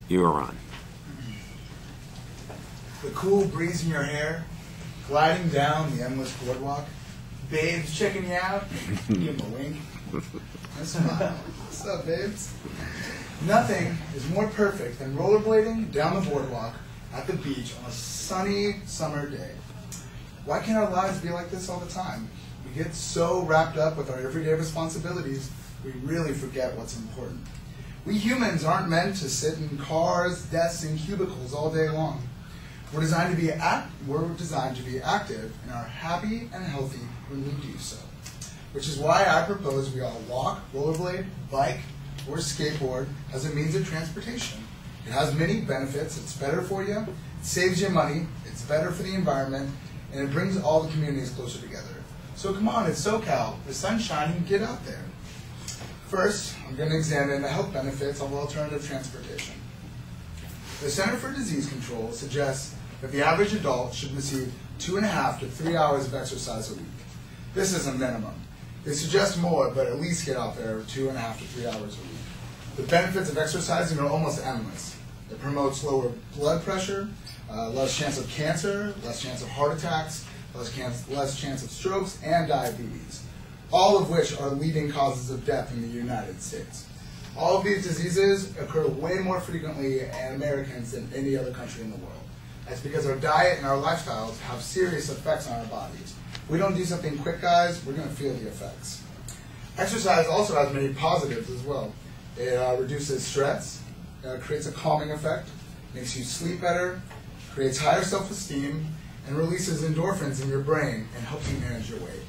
You are on. The cool breeze in your hair, gliding down the endless boardwalk, babes checking you out, give them a wink, and smile. What's up, babes? Nothing is more perfect than rollerblading down the boardwalk at the beach on a sunny summer day. Why can't our lives be like this all the time? We get so wrapped up with our everyday responsibilities, we really forget what's important. We humans aren't meant to sit in cars, desks, and cubicles all day long. We're designed to be active and are happy and healthy when we do so. Which is why I propose we all walk, rollerblade, bike, or skateboard as a means of transportation. It has many benefits. It's better for you, it saves you money, it's better for the environment, and it brings all the communities closer together. So come on, it's SoCal, the sun's shining, get out there. First, I'm going to examine the health benefits of alternative transportation. The Center for Disease Control suggests that the average adult should receive 2.5 to 3 hours of exercise a week. This is a minimum. They suggest more, but at least get out there 2.5 to 3 hours a week. The benefits of exercising are almost endless. It promotes lower blood pressure, less chance of cancer, less chance of heart attacks, less chance of strokes, and diabetes, all of which are leading causes of death in the United States. All of these diseases occur way more frequently in Americans than any other country in the world. That's because our diet and our lifestyles have serious effects on our bodies. If we don't do something quick, guys, we're going to feel the effects. Exercise also has many positives as well. It reduces stress, creates a calming effect, makes you sleep better, creates higher self-esteem, and releases endorphins in your brain and helps you manage your weight.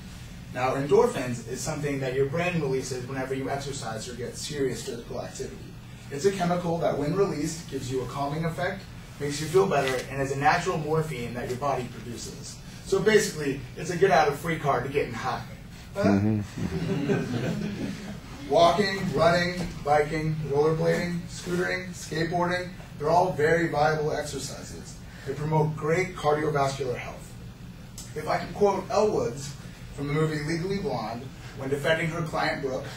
Now, endorphins is something that your brain releases whenever you exercise or get serious physical activity. It's a chemical that, when released, gives you a calming effect, makes you feel better, and is a natural morphine that your body produces. So basically, it's a get-out-of-free card to getting high. Walking, running, biking, rollerblading, scootering, skateboarding, they're all very viable exercises. They promote great cardiovascular health. If I can quote Elle Woods from the movie Legally Blonde, when defending her client Brooke,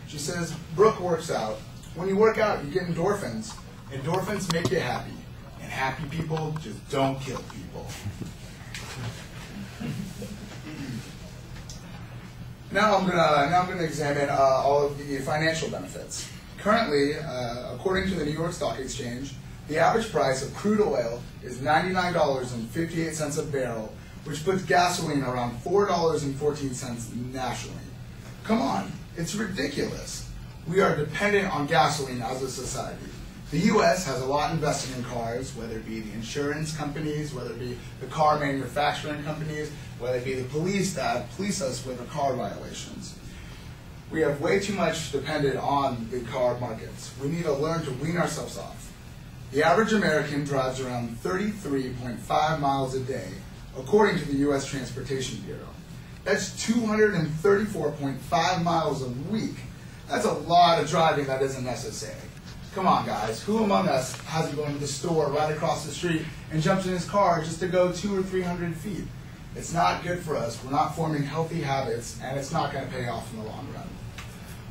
she says, "Brooke works out. When you work out, you get endorphins. Endorphins make you happy. And happy people just don't kill people." Now I'm gonna examine all of the financial benefits. Currently, according to the New York Stock Exchange, the average price of crude oil is $99.58 a barrel, which puts gasoline around $4.14 nationally. Come on, it's ridiculous. We are dependent on gasoline as a society. The U.S. has a lot invested in cars, whether it be the insurance companies, whether it be the car manufacturing companies, whether it be the police that police us with our car violations. We have way too much dependent on the car markets. We need to learn to wean ourselves off. The average American drives around 33.5 miles a day, according to the U.S. Transportation Bureau. That's 234.5 miles a week. That's a lot of driving that isn't necessary. Come on, guys. Who among us hasn't gone to the store right across the street and jumped in his car just to go 200 or 300 feet? It's not good for us. We're not forming healthy habits, and it's not going to pay off in the long run.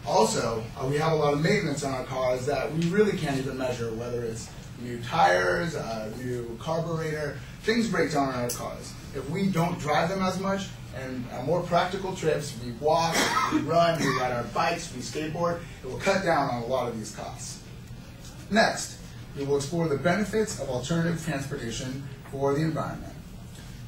Also, we have a lot of maintenance on our cars that we really can't even measure, whether it's new tires, new carburetor. Things break down on our cars. If we don't drive them as much, and on more practical trips, we walk, we run, we ride our bikes, we skateboard, it will cut down on a lot of these costs. Next, we will explore the benefits of alternative transportation for the environment.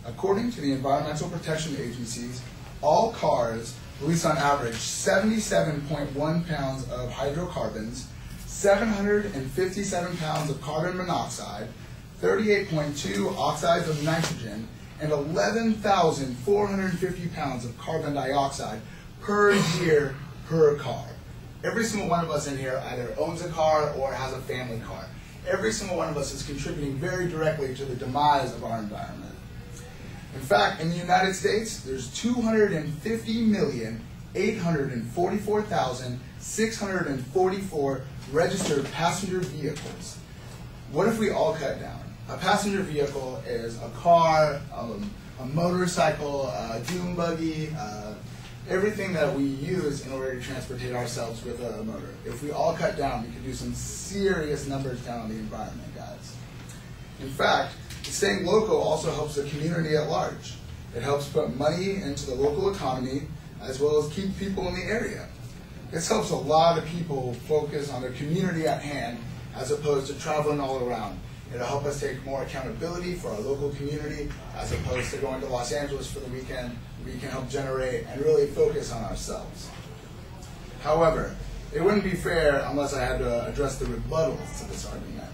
According to the environmental protection agencies, all cars release on average 77.1 pounds of hydrocarbons, 757 pounds of carbon monoxide, 38.2 oxides of nitrogen, and 11,450 pounds of carbon dioxide per year per car. Every single one of us in here either owns a car or has a family car. Every single one of us is contributing very directly to the demise of our environment. In fact, in the United States, there's 250,844,644 registered passenger vehicles. What if we all cut down? A passenger vehicle is a car, a motorcycle, a dune buggy, everything that we use in order to transportate ourselves with a motor. If we all cut down, we could do some serious numbers down on the environment, guys. In fact, staying local also helps the community at large. It helps put money into the local economy as well as keep people in the area. This helps a lot of people focus on their community at hand as opposed to traveling all around. It'll help us take more accountability for our local community as opposed to going to Los Angeles for the weekend. We can help generate and really focus on ourselves. However, it wouldn't be fair unless I had to address the rebuttals to this argument.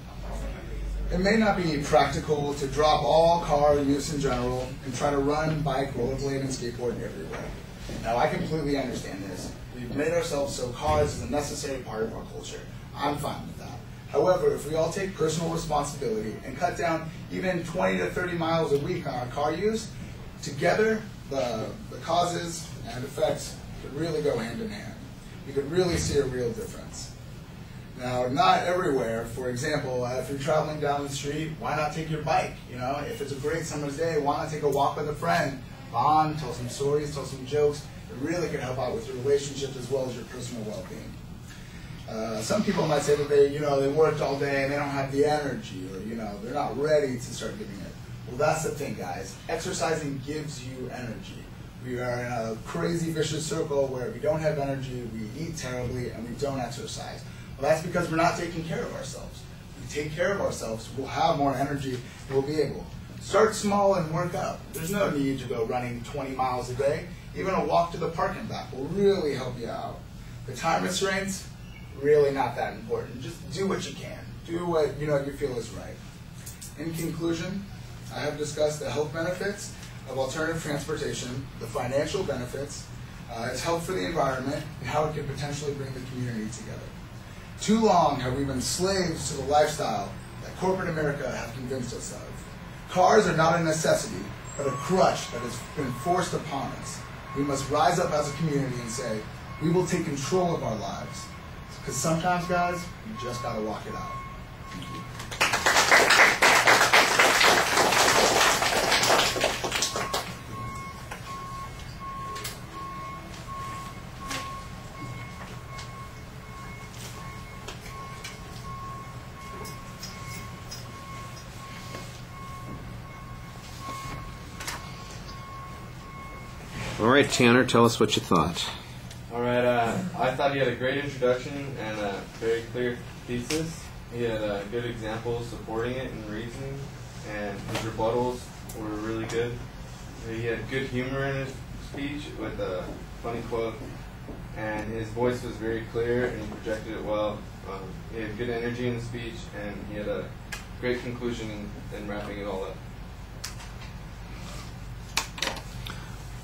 It may not be practical to drop all car use in general and try to run, bike, rollerblade, and skateboard everywhere. Now, I completely understand this. We've made ourselves so cars is a necessary part of our culture. I'm fine with that. However, if we all take personal responsibility and cut down even 20 to 30 miles a week on our car use, together the causes and effects could really go hand in hand. You could really see a real difference. Now, not everywhere. For example, if you're traveling down the street, why not take your bike? You know, if it's a great summer's day, why not take a walk with a friend? Bond, tell some stories, tell some jokes. It really can help out with your relationships as well as your personal well-being. Some people might say that they worked all day and they don't have the energy, or they're not ready to start giving it. Well, that's the thing, guys. Exercising gives you energy. We are in a crazy vicious circle where we don't have energy, we eat terribly, and we don't exercise. Well, that's because we're not taking care of ourselves. If we take care of ourselves, we'll have more energy, and we'll be able. Start small and work up. There's no need to go running 20 miles a day. Even a walk to the park and back will really help you out. The time restraints, really not that important. Just do what you can. Do what you feel is right. In conclusion, I have discussed the health benefits of alternative transportation, the financial benefits, its help for the environment, and how it can potentially bring the community together. Too long have we been slaves to the lifestyle that corporate America have convinced us of. Cars are not a necessity, but a crutch that has been forced upon us. We must rise up as a community and say, we will take control of our lives. Because sometimes, guys, you just got to walk it out. Thank you. All right, Tanner, tell us what you thought. All right, I thought he had a great introduction and a very clear thesis. He had good examples supporting it and reasoning, and his rebuttals were really good. He had good humor in his speech with a funny quote, and his voice was very clear and he projected it well. He had good energy in the speech, and he had a great conclusion in wrapping it all up.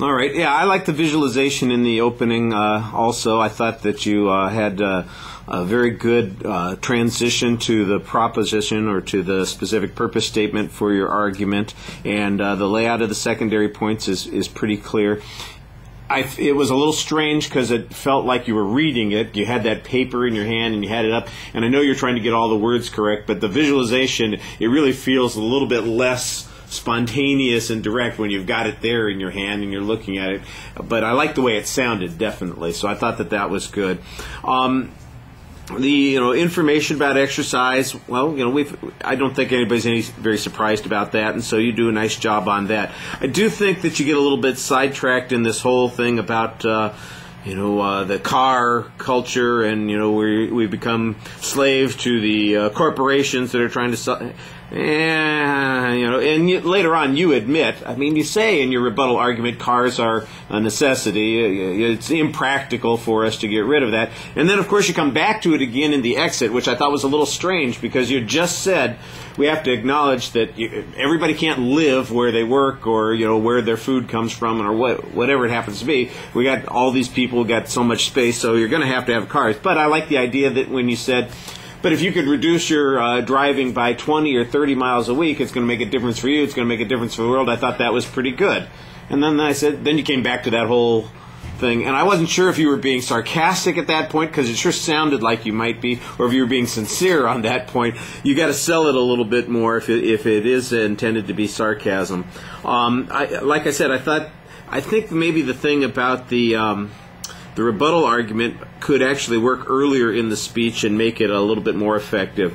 All right. Yeah, I like the visualization in the opening also. I thought that you had a very good transition to the proposition or to the specific purpose statement for your argument, and the layout of the secondary points is pretty clear. It was a little strange because it felt like you were reading it. You had that paper in your hand and you had it up, and I know you're trying to get all the words correct, but the visualization, it really feels a little bit less spontaneous and direct when you've got it there in your hand and you're looking at it. But I like the way it sounded, definitely. So I thought that was good. The information about exercise, well, I don't think anybody's very surprised about that, and so you do a nice job on that. I do think that you get a little bit sidetracked in this whole thing about the car culture, and we become slaves to the corporations that are trying to sell. And later on you admit, you say in your rebuttal argument, cars are a necessity. It's impractical for us to get rid of that. And then, of course, you come back to it again in the exit, which I thought was a little strange because you just said we have to acknowledge that everybody can't live where they work or, where their food comes from or whatever it happens to be. We got all these people who got so much space, so you're going to have cars. But I like the idea that when you said, but if you could reduce your driving by 20 or 30 miles a week, it's going to make a difference for you. It's going to make a difference for the world. I thought that was pretty good. And then I said, then you came back to that whole thing. And I wasn't sure if you were being sarcastic at that point, because it sure sounded like you might be, or if you were being sincere on that point. You got to sell it a little bit more if it is intended to be sarcasm. Like I said, I think maybe the thing about the rebuttal argument could actually work earlier in the speech and make it a little bit more effective.